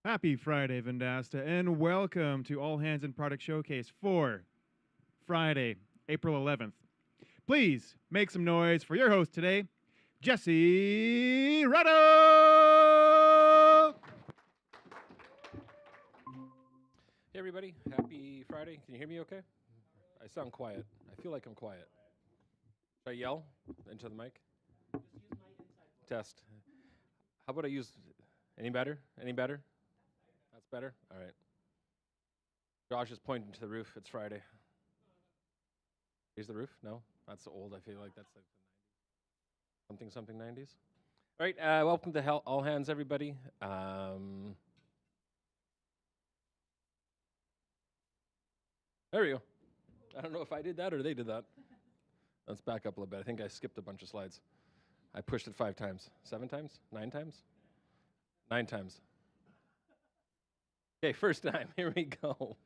Happy Friday, Vendasta, and welcome to All Hands and Product Showcase for Friday, April 11th. Please make some noise for your host today, Jesse Ratto! Hey everybody, happy Friday. Can you hear me okay? I sound quiet. I feel like I'm quiet. Should I yell into the mic? Test. How about I use, any better? Any better? That's better? All right. Josh is pointing to the roof. It's Friday. Is the roof? No? That's old. I feel like that's like the 90s. Something 90s. All right, welcome to All Hands, everybody. There we go. I don't know if I did that or they did that. Let's back up a little bit. I think I skipped a bunch of slides. I pushed it 5 times. 7 times? 9 times? 9 times. Okay, first time. Here we go.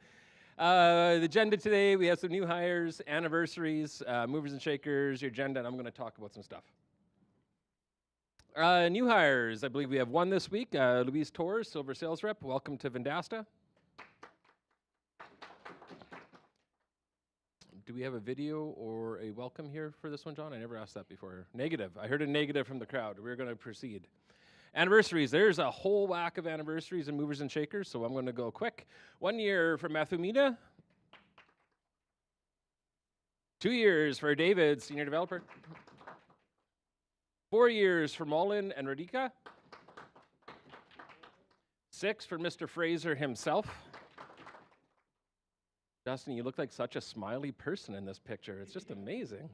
The agenda today, we have some new hires, anniversaries, movers and shakers, your agenda, and I'm going to talk about some stuff. New hires, I believe we have one this week. Louise Torres, Silver Sales Rep. Welcome to Vendasta. Do we have a video or a welcome here for this one, John? I never asked that before. Negative. I heard a negative from the crowd. We're going to proceed. Anniversaries. There's a whole whack of anniversaries and movers and shakers, so I'm going to go quick. 1 year for Mathumina. 2 years for David, Senior Developer. 4 years for Mullen and Radhika. 6 for Mr. Fraser himself. Justin, you look like such a smiley person in this picture. It's just amazing.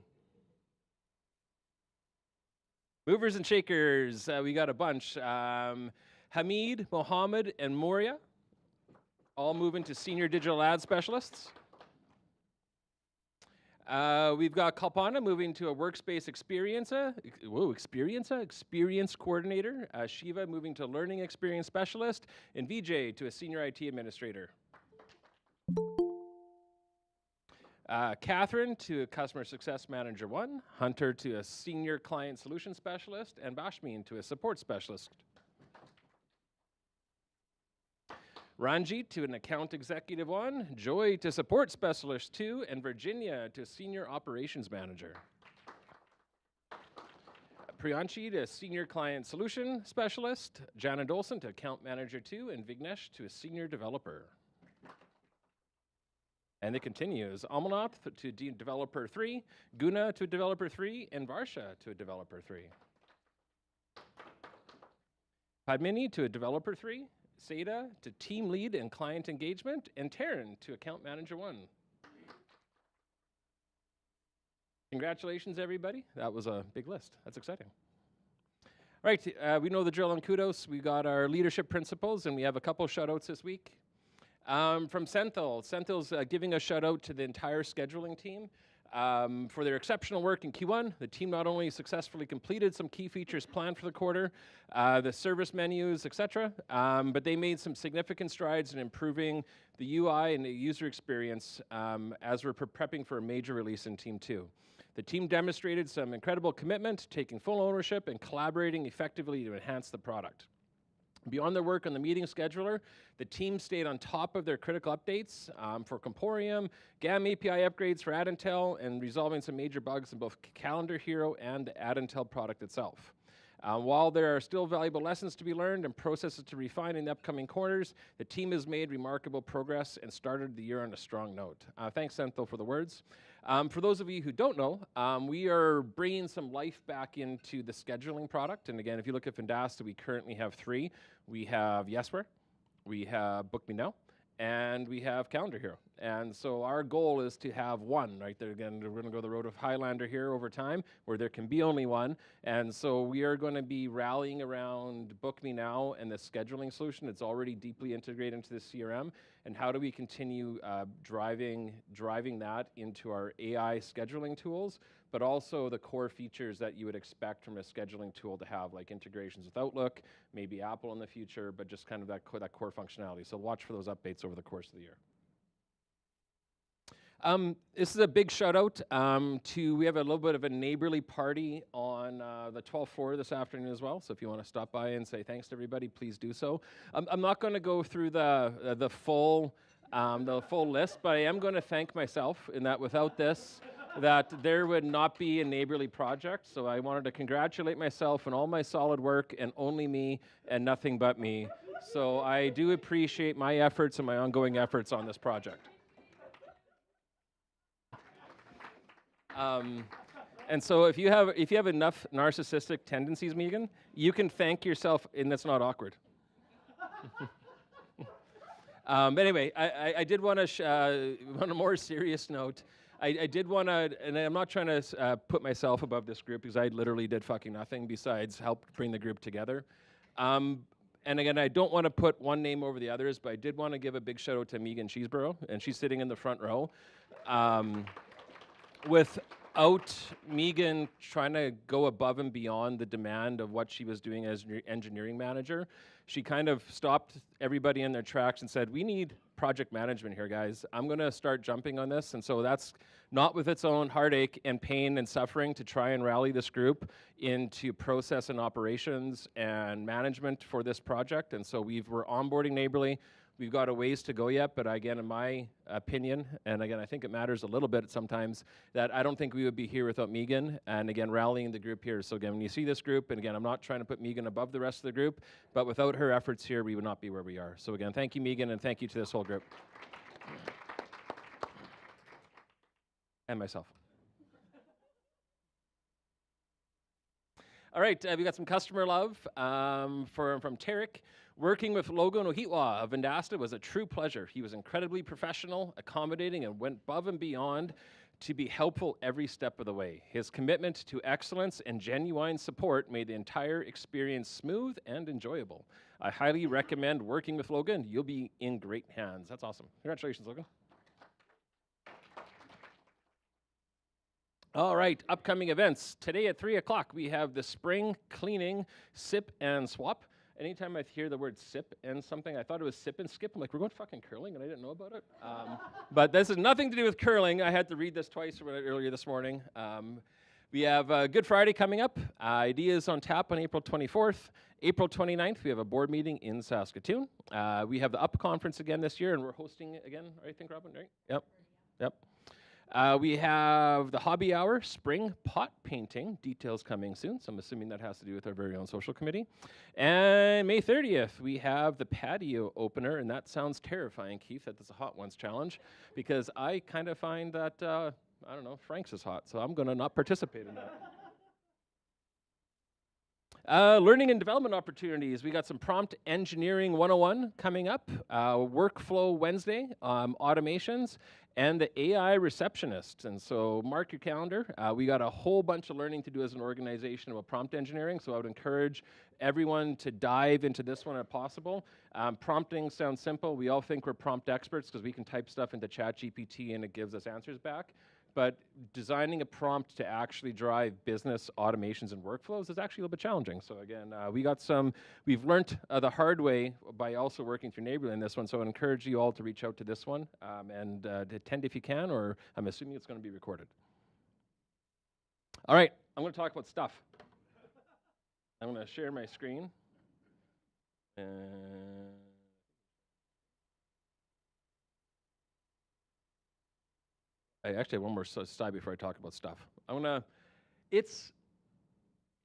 Movers and shakers, we got a bunch. Hamid, Mohammed, and Moria, all moving to Senior Digital Ad Specialists. We've got Kalpana moving to a Workspace Experience Coordinator. Shiva moving to Learning Experience Specialist. And Vijay to a Senior IT Administrator. Catherine to a Customer Success Manager 1, Hunter to a Senior Client Solution Specialist, and Bashmin to a Support Specialist. Ranjit to an Account Executive 1, Joy to Support Specialist 2, and Virginia to Senior Operations Manager. Priyanshi to Senior Client Solution Specialist, Jana Dolson to Account Manager 2, and Vignesh to a Senior Developer. And it continues. Amalnath to Developer 3, Guna to Developer 3, and Varsha to a Developer 3. Padmini to a Developer 3, Seda to Team Lead and Client Engagement, and Taryn to Account Manager 1. Congratulations, everybody. That was a big list. That's exciting. All right, we know the drill on kudos. We got our leadership principles, and we have a couple shout-outs this week. From Senthil. Senthil's giving a shout out to the entire scheduling team for their exceptional work in Q1. The team not only successfully completed some key features planned for the quarter, the service menus, etc., but they made some significant strides in improving the UI and the user experience as we're prepping for a major release in Team 2. The team demonstrated some incredible commitment, taking full ownership and collaborating effectively to enhance the product. Beyond their work on the meeting scheduler, the team stayed on top of their critical updates for Comporium, GAM API upgrades for AdIntel, and resolving some major bugs in both Calendar Hero and the AdIntel product itself. While there are still valuable lessons to be learned and processes to refine in the upcoming quarters, the team has made remarkable progress and started the year on a strong note. Thanks, Senthil, for the words. For those of you who don't know, we are bringing some life back into the scheduling product. And again, if you look at Vendasta, we currently have 3. We have Yesware, we have Book Me Now, and we have Calendar Hero. And so our goal is to have one, right? There again, we're going to go the road of Highlander here over time, where there can be only one. And so we are going to be rallying around Book Me Now and the scheduling solution. It's already deeply integrated into the CRM. And how do we continue driving that into our AI scheduling tools, but also the core features that you would expect from a scheduling tool to have, like integrations with Outlook, maybe Apple in the future, but just kind of that core functionality. So watch for those updates over the course of the year. This is a big shout out to, we have a little bit of a neighborly party on on the 12th floor this afternoon as well. So if you want to stop by and say thanks to everybody, please do so. I'm not going to go through the full list, but I am going to thank myself in that without this, that there would not be a Neighborly project. So I wanted to congratulate myself on all my solid work and only me and nothing but me. So I do appreciate my efforts and my ongoing efforts on this project. And so if you have enough narcissistic tendencies, Megan, you can thank yourself, and that's not awkward. But anyway, I did want to, on a more serious note, I did want to, and I'm not trying to put myself above this group because I literally did fucking nothing besides help bring the group together. And again, I don't want to put one name over the others, but I did want to give a big shout out to Megan Cheeseborough, and she's sitting in the front row. Without Megan trying to go above and beyond the demand of what she was doing as engineering manager, she kind of stopped everybody in their tracks and said, we need project management here, guys. I'm going to start jumping on this. And so that's not with its own heartache and pain and suffering to try and rally this group into process and operations and management for this project. And so we're onboarding Neighborly. We've got a ways to go yet, but again, in my opinion, and again, I think it matters a little bit sometimes, that I don't think we would be here without Megan, and again, rallying the group here. So again, when you see this group, and again, I'm not trying to put Megan above the rest of the group, but without her efforts here, we would not be where we are. So again, thank you, Megan, and thank you to this whole group. And myself. All right, we got some customer love from Tarek. Working with Logan Ohitwa of Vendasta was a true pleasure. He was incredibly professional, accommodating, and went above and beyond to be helpful every step of the way. His commitment to excellence and genuine support made the entire experience smooth and enjoyable. I highly recommend working with Logan. You'll be in great hands. That's awesome. Congratulations, Logan. All right, upcoming events. Today at 3 o'clock, we have the spring cleaning sip and swap. Anytime I hear the word sip and something, I thought it was sip and skip. I'm like, we're going fucking curling, and I didn't know about it. But this has nothing to do with curling. I had to read this twice earlier this morning. We have Good Friday coming up. Ideas on tap on April 24th. April 29th, we have a board meeting in Saskatoon. We have the UP conference again this year, and we're hosting it again, I think, Robin, right? Yep. We have the Hobby Hour, spring pot painting, details coming soon, so I'm assuming that has to do with our very own social committee. And May 30th, we have the patio opener, and that sounds terrifying, Keith, that is a Hot Ones challenge, because I kind of find that, I don't know, Frank's is hot, so I'm going to not participate in that. Learning and development opportunities. We got some Prompt Engineering 101 coming up, Workflow Wednesday, automations, and the AI receptionist. And so mark your calendar. We got a whole bunch of learning to do as an organization about prompt engineering, so I would encourage everyone to dive into this one if possible. Prompting sounds simple. We all think we're prompt experts because we can type stuff into ChatGPT and it gives us answers back. But designing a prompt to actually drive business automations and workflows is actually a little bit challenging. So again, we've learned the hard way by also working through Neighborly in this one. So I encourage you all to reach out to this one and to attend if you can, or I'm assuming it's going to be recorded. All right, I'm going to talk about stuff. I'm going to share my screen. I actually have one more slide before I talk about stuff. It's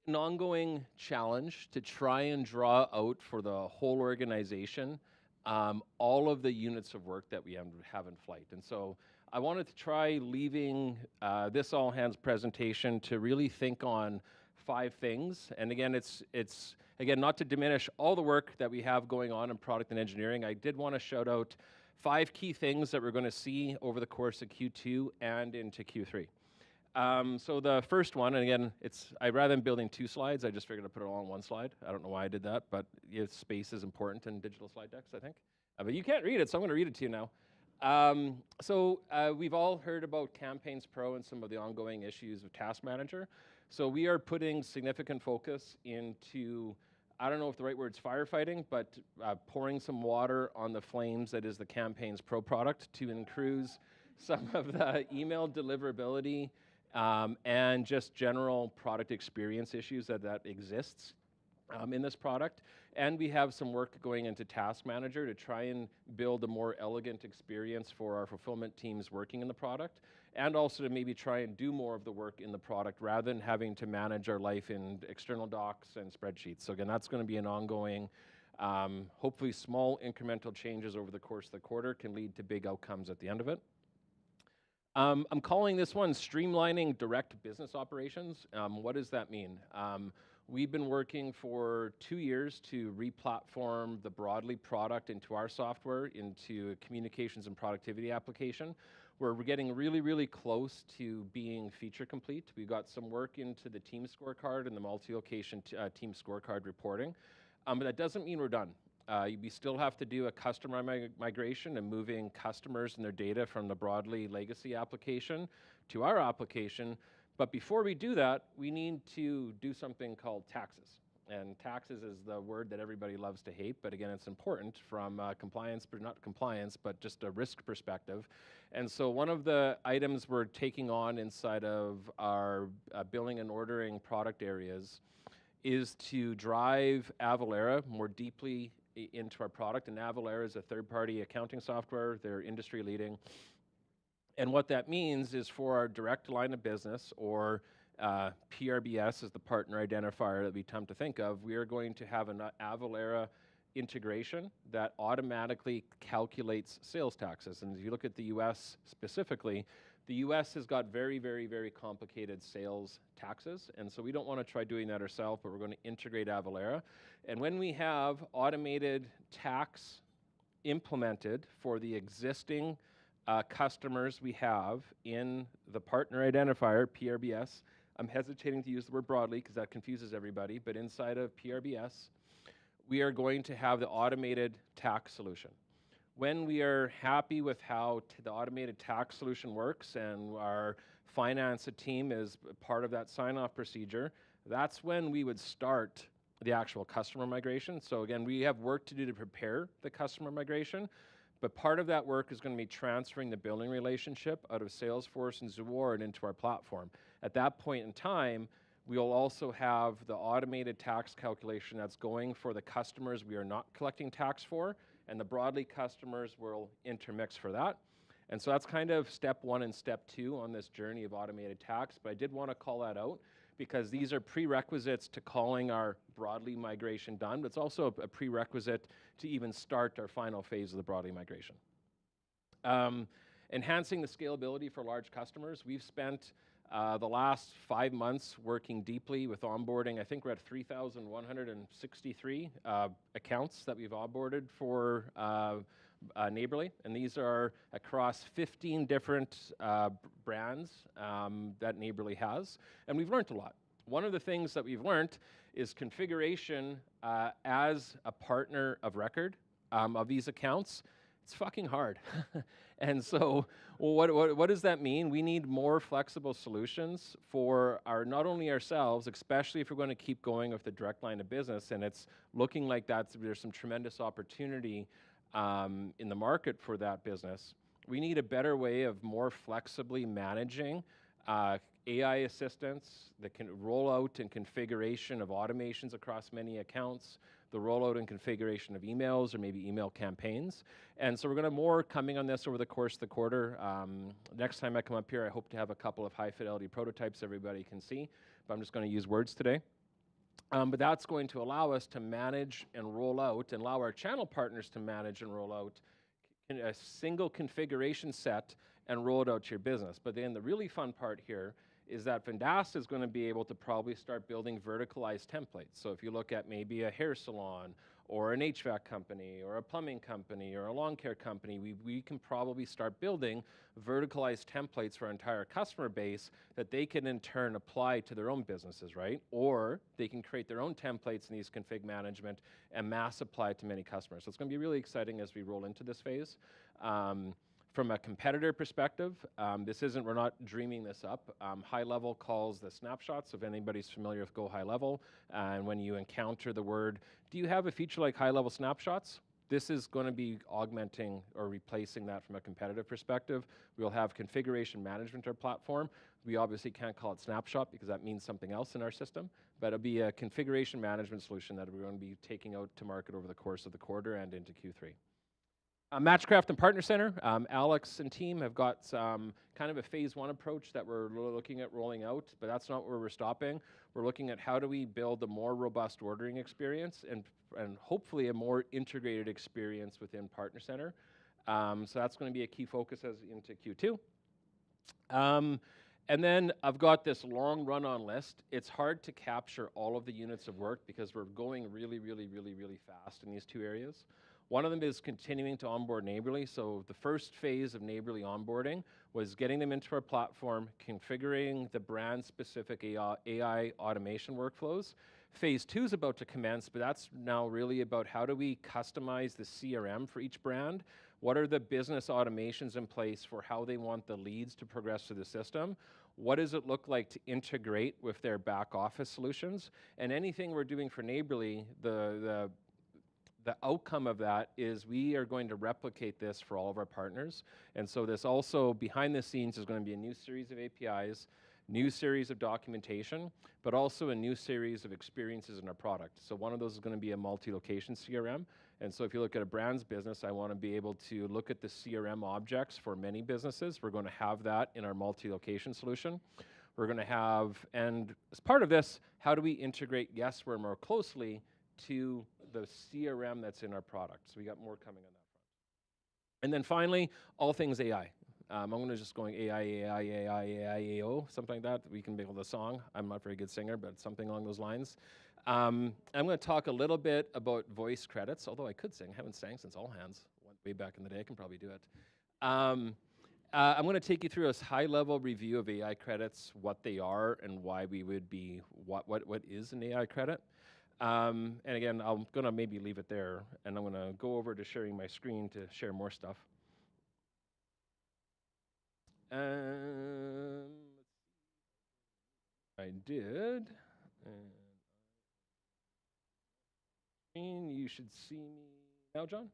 an ongoing challenge to try and draw out for the whole organization all of the units of work that we have in flight. And so I wanted to try leaving this all hands presentation to really think on 5 things. And again, it's again, not to diminish all the work that we have going on in product and engineering. I did want to shout out 5 key things that we're going to see over the course of Q2 and into Q3. So the first one, and again, rather than building 2 slides, I just figured I'd put it all on 1 slide. I don't know why I did that, but space is important in digital slide decks, I think. But you can't read it, so I'm going to read it to you now. We've all heard about Campaigns Pro and some of the ongoing issues with Task Manager. So we are putting significant focus into, I don't know if the right word's firefighting, but pouring some water on the flames that is the Campaigns Pro product to increase some of the email deliverability and just general product experience issues that exists in this product. And we have some work going into Task Manager to try and build a more elegant experience for our fulfillment teams working in the product, and also to maybe try and do more of the work in the product rather than having to manage our life in external docs and spreadsheets. So again, that's going to be an ongoing, hopefully small incremental changes over the course of the quarter can lead to big outcomes at the end of it. I'm calling this one Streamlining Direct Business Operations. What does that mean? We've been working for 2 years to re-platform the Broadly product into our software, into a communications and productivity application, where we're getting really, really close to being feature complete. We got some work into the team scorecard and the multi-location team scorecard reporting, but that doesn't mean we're done. We still have to do a customer migration and moving customers and their data from the Broadly legacy application to our application. But before we do that, we need to do something called taxes. And taxes is the word that everybody loves to hate, but again, it's important from compliance, but not compliance, but just a risk perspective. And so one of the items we're taking on inside of our billing and ordering product areas is to drive Avalara more deeply into our product. And Avalara is a third-party accounting software. They're industry leading. And what that means is for our direct line of business, or PRBS is the partner identifier that we tend to think of, we are going to have an Avalara integration that automatically calculates sales taxes. And if you look at the US specifically, the US has got very, very, very complicated sales taxes. And so we don't want to try doing that ourselves, but we're going to integrate Avalara. And when we have automated tax implemented for the existing customers we have in the partner identifier, PRBS. I'm hesitating to use the word Broadly because that confuses everybody, but inside of PRBS, we are going to have the automated tax solution. When we are happy with how the automated tax solution works and our finance team is part of that sign-off procedure, that's when we would start the actual customer migration. So again, we have work to do to prepare the customer migration. But part of that work is going to be transferring the billing relationship out of Salesforce and Zuora and into our platform. At that point in time, we'll also have the automated tax calculation that's going for the customers we are not collecting tax for, and the Broadly customers will intermix for that. And so that's kind of step 1 and step 2 on this journey of automated tax, but I did want to call that out because these are prerequisites to calling our Broadly migration done, but it's also a prerequisite to even start our final phase of the Broadly migration. Enhancing the scalability for large customers. We've spent the last 5 months working deeply with onboarding. I think we're at 3,163 accounts that we've onboarded for Neighborly, and these are across 15 different brands that Neighborly has, and we've learned a lot. One of the things that we've learned is configuration as a partner of record of these accounts. It's fucking hard. And so what does that mean? We need more flexible solutions for not only ourselves, especially if we're going to keep going with the direct line of business, and it's looking like there's some tremendous opportunity in the market for that business. We need a better way of more flexibly managing AI assistants that can roll out and configuration of automations across many accounts, the rollout and configuration of emails or maybe email campaigns. And so we're going to have more coming on this over the course of the quarter. Next time I come up here, I hope to have a couple of high fidelity prototypes everybody can see, but I'm just going to use words today. But that's going to allow us to manage and roll out and allow our channel partners to manage and roll out in a single configuration set and roll it out to your business. But then the really fun part here is that Vendasta is going to be able to probably start building verticalized templates. So if you look at maybe a hair salon or an HVAC company or a plumbing company or a lawn care company, we can probably start building verticalized templates for our entire customer base that they can in turn apply to their own businesses, right? Or they can create their own templates in these config management and mass apply to many customers. So it's going to be really exciting as we roll into this phase. From a competitor perspective, we're not dreaming this up. High Level calls the snapshots, if anybody's familiar with Go High Level, and when you encounter the word, do you have a feature like High Level snapshots? This is going to be augmenting or replacing that from a competitive perspective. We'll have configuration management our platform. We obviously can't call it Snapshot because that means something else in our system, but it'll be a configuration management solution that we're going to be taking out to market over the course of the quarter and into Q3. Matchcraft and Partner Center, Alex and team have got kind of a phase one approach that we're looking at rolling out, but that's not where we're stopping. We're looking at how do we build a more robust ordering experience and hopefully a more integrated experience within Partner Center. So that's going to be a key focus as into Q2. And then I've got this long run-on list. It's hard to capture all of the units of work because we're going really, really, really, really fast in these two areas. One of them is continuing to onboard Neighborly. So the first phase of Neighborly onboarding was getting them into our platform, configuring the brand-specific AI automation workflows. Phase 2 is about to commence, but that's now really about how do we customize the CRM for each brand? What are the business automations in place for how they want the leads to progress through the system? What does it look like to integrate with their back office solutions? And anything we're doing for Neighborly, the outcome of that is we are going to replicate this for all of our partners. And so this also, behind the scenes, is going to be a new series of APIs, new series of documentation, but also a new series of experiences in our product. So one of those is going to be a multi-location CRM. And so if you look at a brand's business, I want to be able to look at the CRM objects for many businesses. We're going to have that in our multi-location solution. We're going to have, and as part of this, how do we integrate Guessware more closely to the CRM that's in our product? So we got more coming on that front. And then finally, all things AI. I'm going to just going AI, something like that. We can build a song. I'm not a very good singer, but something along those lines. I'm going to talk a little bit about voice credits, although I could sing. I haven't sang since All Hands. Went way back in the day. I can probably do it. I'm going to take you through a high-level review of AI credits, what they are, and why we would be, what is an AI credit. And again, I'm going to maybe leave it there, and I'm going to go over to sharing my screen to share more stuff. I did. And you should see me now, John.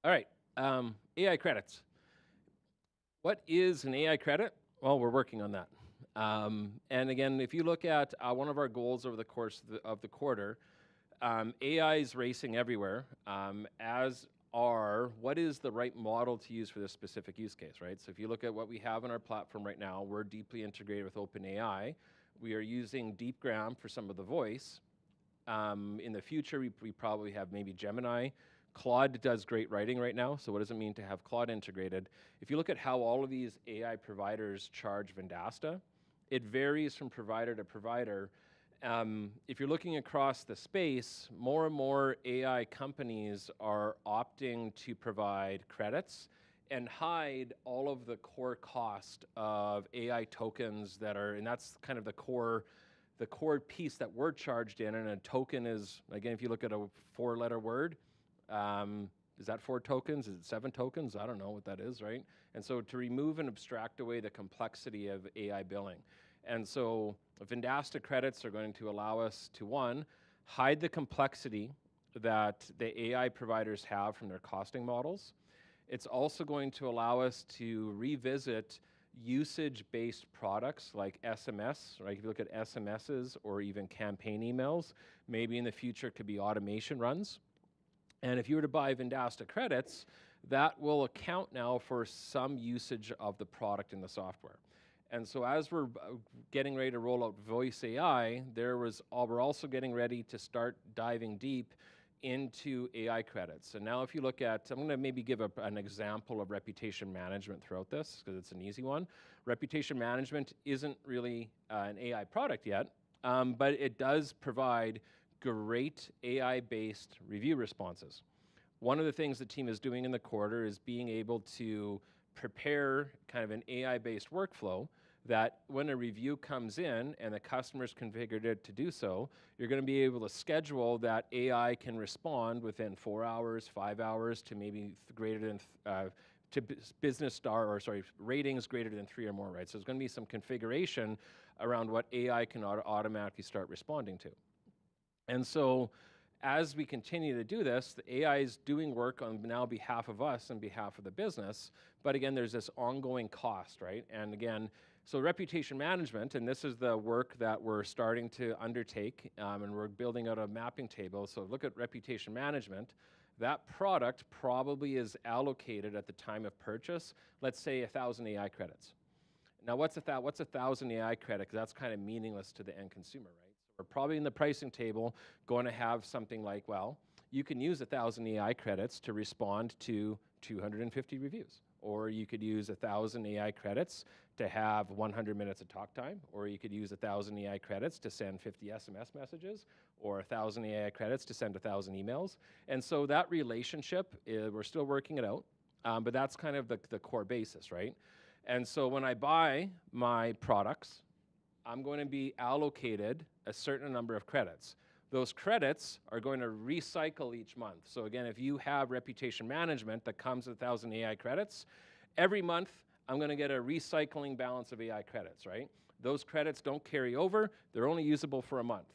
All right, AI credits. What is an AI credit? Well, we're working on that. And again, if you look at one of our goals over the course of the quarter, AI is racing everywhere, as are what is the right model to use for this specific use case, right? So if you look at what we have on our platform right now, we're deeply integrated with OpenAI. We are using DeepGram for some of the voice. In the future, we probably have maybe Gemini. Claude does great writing right now, so what does it mean to have Claude integrated? If you look at how all of these AI providers charge Vendasta, it varies from provider to provider. If you're looking across the space, more and more AI companies are opting to provide credits and hide all of the core cost of AI tokens that are, and that's kind of the core piece that we're charged in, and a token is, again, if you look at a 4-letter word, is that 4 tokens? Is it 7 tokens? I don't know what that is, right? And so to remove and abstract away the complexity of AI billing. And so Vendasta credits are going to allow us to, one, hide the complexity that the AI providers have from their costing models. It's also going to allow us to revisit usage-based products like SMS, right? If you look at SMSs or even campaign emails, maybe in the future it could be automation runs. And if you were to buy Vendasta credits, that will account now for some usage of the product in the software. And so as we're getting ready to roll out Voice AI, we're also getting ready to start diving deep into AI credits. And now if you look at, I'm going to maybe give an example of reputation management throughout this, because it's an easy one. Reputation management isn't really an AI product yet, but it does provide great AI-based review responses. One of the things the team is doing in the quarter is being able to prepare kind of an AI-based workflow that when a review comes in and the customer's configured it to do so, you're going to be able to schedule that AI can respond within 4 hours, 5 hours to maybe greater than, to business star, or sorry, ratings greater than 3 or more, right? So there's going to be some configuration around what AI can automatically start responding to. And so as we continue to do this, the AI is doing work on now behalf of us and behalf of the business. But again, there's this ongoing cost, right? And again, so reputation management, and this is the work that we're starting to undertake, and we're building out a mapping table. So look at reputation management. That product probably is allocated at the time of purchase, let's say 1,000 AI credits. Now, what's 1,000 AI credit? Because that's kind of meaningless to the end consumer, right? So we're probably in the pricing table going to have something like, well, you can use 1,000 AI credits to respond to 250 reviews. Or you could use 1,000 AI credits to have 100 minutes of talk time. Or you could use 1,000 AI credits to send 50 SMS messages. Or 1,000 AI credits to send 1,000 emails. And so that relationship, we're still working it out. But that's kind of the core basis, right? And so when I buy my products, I'm going to be allocated a certain number of credits. Those credits are going to recycle each month. So again, if you have reputation management that comes with 1,000 AI credits, every month I'm going to get a recycling balance of AI credits, right? Those credits don't carry over. They're only usable for a month.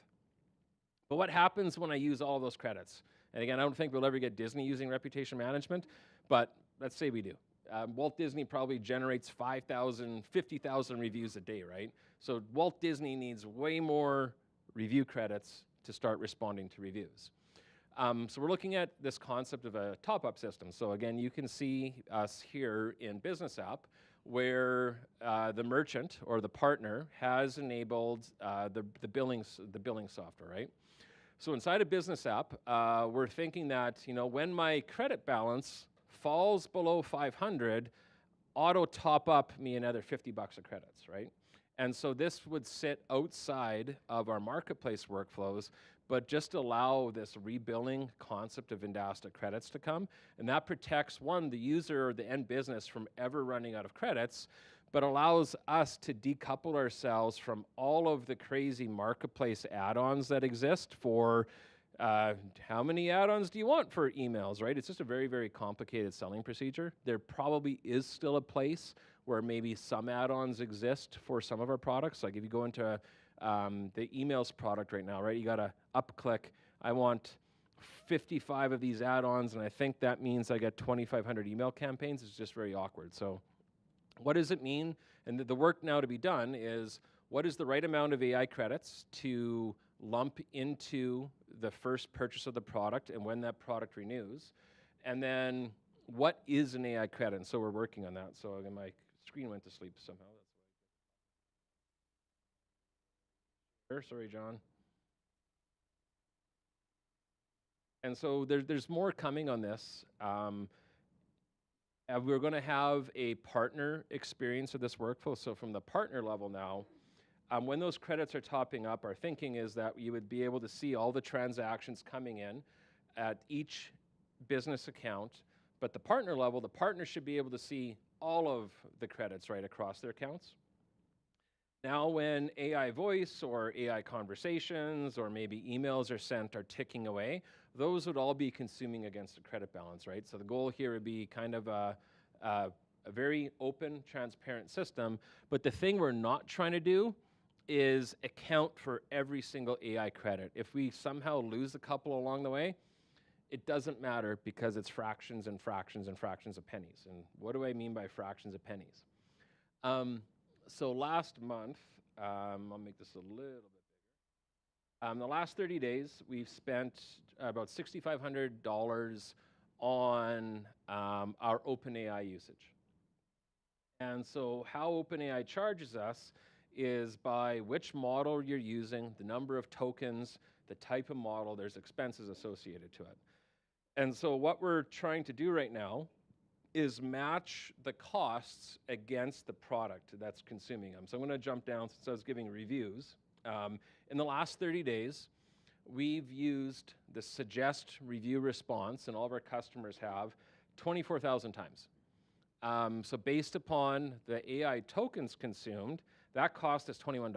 But what happens when I use all those credits? And again, I don't think we'll ever get Disney using reputation management, but let's say we do. Walt Disney probably generates 5,000, 50,000 reviews a day, right? So Walt Disney needs way more review credits to start responding to reviews. So we're looking at this concept of a top-up system. So again, you can see us here in Business App where the merchant or the partner has enabled the billing software, right? So inside a Business App, we're thinking that, you know, when my credit balance falls below 500, auto top up me another $50 of credits, right? And so this would sit outside of our marketplace workflows, but just allow this rebilling concept of Indasta credits to come. And that protects, one, the user or the end business from ever running out of credits, but allows us to decouple ourselves from all of the crazy marketplace add-ons that exist for how many add-ons do you want for emails, right? It's just a very, very complicated selling procedure. There probably is still a place where maybe some add-ons exist for some of our products. Like if you go into the emails product right now, right? You got to up-click, I want 55 of these add-ons, and I think that means I get 2,500 email campaigns. It's just very awkward. So what does it mean? And the work now to be done is, what is the right amount of AI credits to lump into the first purchase of the product and when that product renews? And then what is an AI credit? And so we're working on that. So again, my screen went to sleep somehow. Sorry, John. And so there's more coming on this. We're going to have a partner experience of this workflow. So from the partner level now, when those credits are topping up, our thinking is that you would be able to see all the transactions coming in at each business account. But the partner level, the partner should be able to see all of the credits right across their accounts. Now when AI voice or AI conversations or maybe emails are sent are ticking away, those would all be consuming against a credit balance, right? So the goal here would be kind of a very open, transparent system. But the thing we're not trying to do is account for every single AI credit. If we somehow lose a couple along the way, it doesn't matter because it's fractions and fractions and fractions of pennies. And what do I mean by fractions of pennies? So last month, I'll make this a little bit bigger. The last 30 days, we've spent about $6,500 on our OpenAI usage. And so how OpenAI charges us is by which model you're using, the number of tokens, the type of model, there's expenses associated to it. And so what we're trying to do right now is match the costs against the product that's consuming them. So I'm going to jump down since I was giving reviews. In the last 30 days, we've used the suggest review response, and all of our customers have 24,000 times. So based upon the AI tokens consumed, that cost us $21.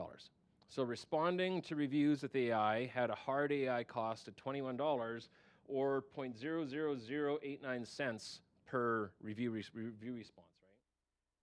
So responding to reviews with AI had a hard AI cost of $21 or 0.00089 cents per review response, right?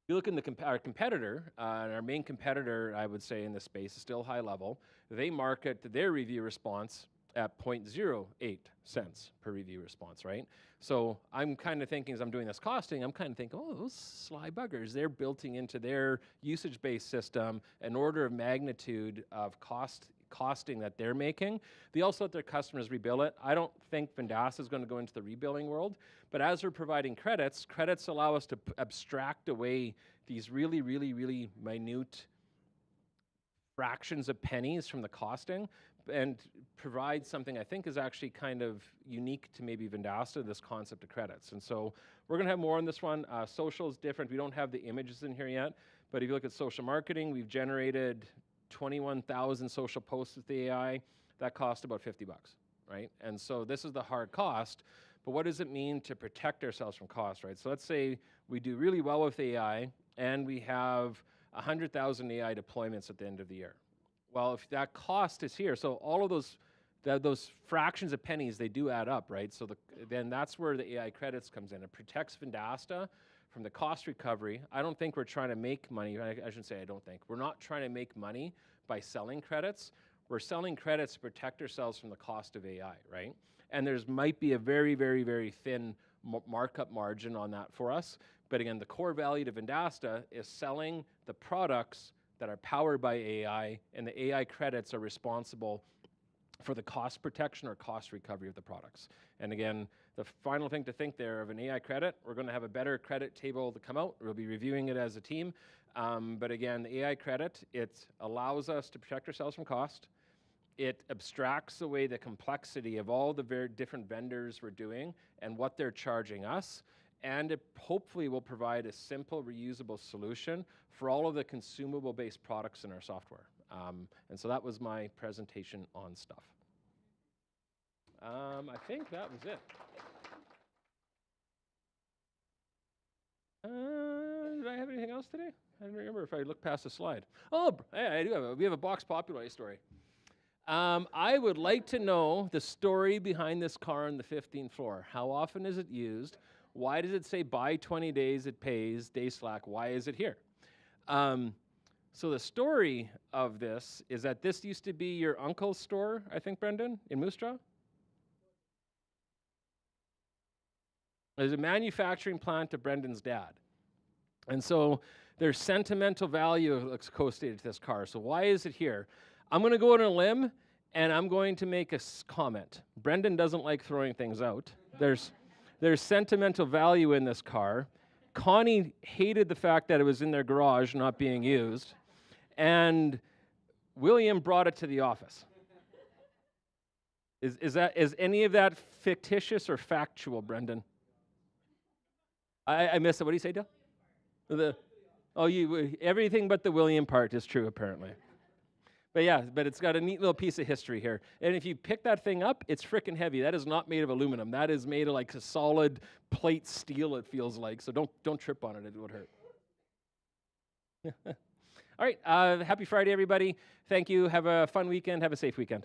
If you look in our competitor, and our main competitor, I would say in this space, is still high level. They market their review response at 0.08 cents per review response, right? So I'm kind of thinking, as I'm doing this costing, I'm kind of thinking, oh, those sly buggers, they're building into their usage-based system an order of magnitude of costing that they're making. They also let their customers rebill it. I don't think Vendasta is going to go into the rebilling world, but as we're providing credits, credits allow us to abstract away these really, really, really minute fractions of pennies from the costing and provide something I think is actually kind of unique to maybe Vendasta, this concept of credits. And so we're going to have more on this one. Social is different. We don't have the images in here yet, but if you look at social marketing, we've generated 21,000 social posts with the AI. That cost about $50, right? And so this is the hard cost, but what does it mean to protect ourselves from cost, right? So let's say we do really well with AI and we have 100,000 AI deployments at the end of the year. Well, if that cost is here, so all of those fractions of pennies, they do add up, right? So then that's where the AI credits comes in. It protects Vendasta from the cost recovery. I don't think we're trying to make money. I shouldn't say I don't think. We're not trying to make money by selling credits. We're selling credits to protect ourselves from the cost of AI, right? And there's might be a very, very, very thin markup margin on that for us. But again, the core value to Vendasta is selling the products that are powered by AI, and the AI credits are responsible for the cost protection or cost recovery of the products. And again, the final thing to think there of an AI credit, we're going to have a better credit table to come out. We'll be reviewing it as a team. But again, the AI credit, it allows us to protect ourselves from cost. It abstracts away the complexity of all the very different vendors we're doing and what they're charging us. And it hopefully will provide a simple, reusable solution for all of the consumable-based products in our software. And so that was my presentation on stuff. I think that was it. Did I have anything else today? I don't remember if I looked past the slide. Oh, yeah, I do we have a Box Popular story. I would like to know the story behind this car on the 15th floor. How often is it used? Why does it say buy 20 days, it pays, day slack? Why is it here? So the story of this is that this used to be your uncle's store, I think, Brendan, in Moose Jaw? There's a manufacturing plant of Brendan's dad. And so there's sentimental value associated to this car. So why is it here? I'm going to go on a limb, and I'm going to make a comment. Brendan doesn't like throwing things out. There's sentimental value in this car. Connie hated the fact that it was in their garage not being used. And William brought it to the office. Is any of that fictitious or factual, Brendan? I missed it. What do you say, Dale? Everything but the William part is true, apparently. But yeah, but it's got a neat little piece of history here. And if you pick that thing up, it's freaking heavy. That is not made of aluminum. That is made of like a solid plate steel, it feels like. So don't trip on it. It would hurt. All right. Happy Friday, everybody. Thank you. Have a fun weekend. Have a safe weekend.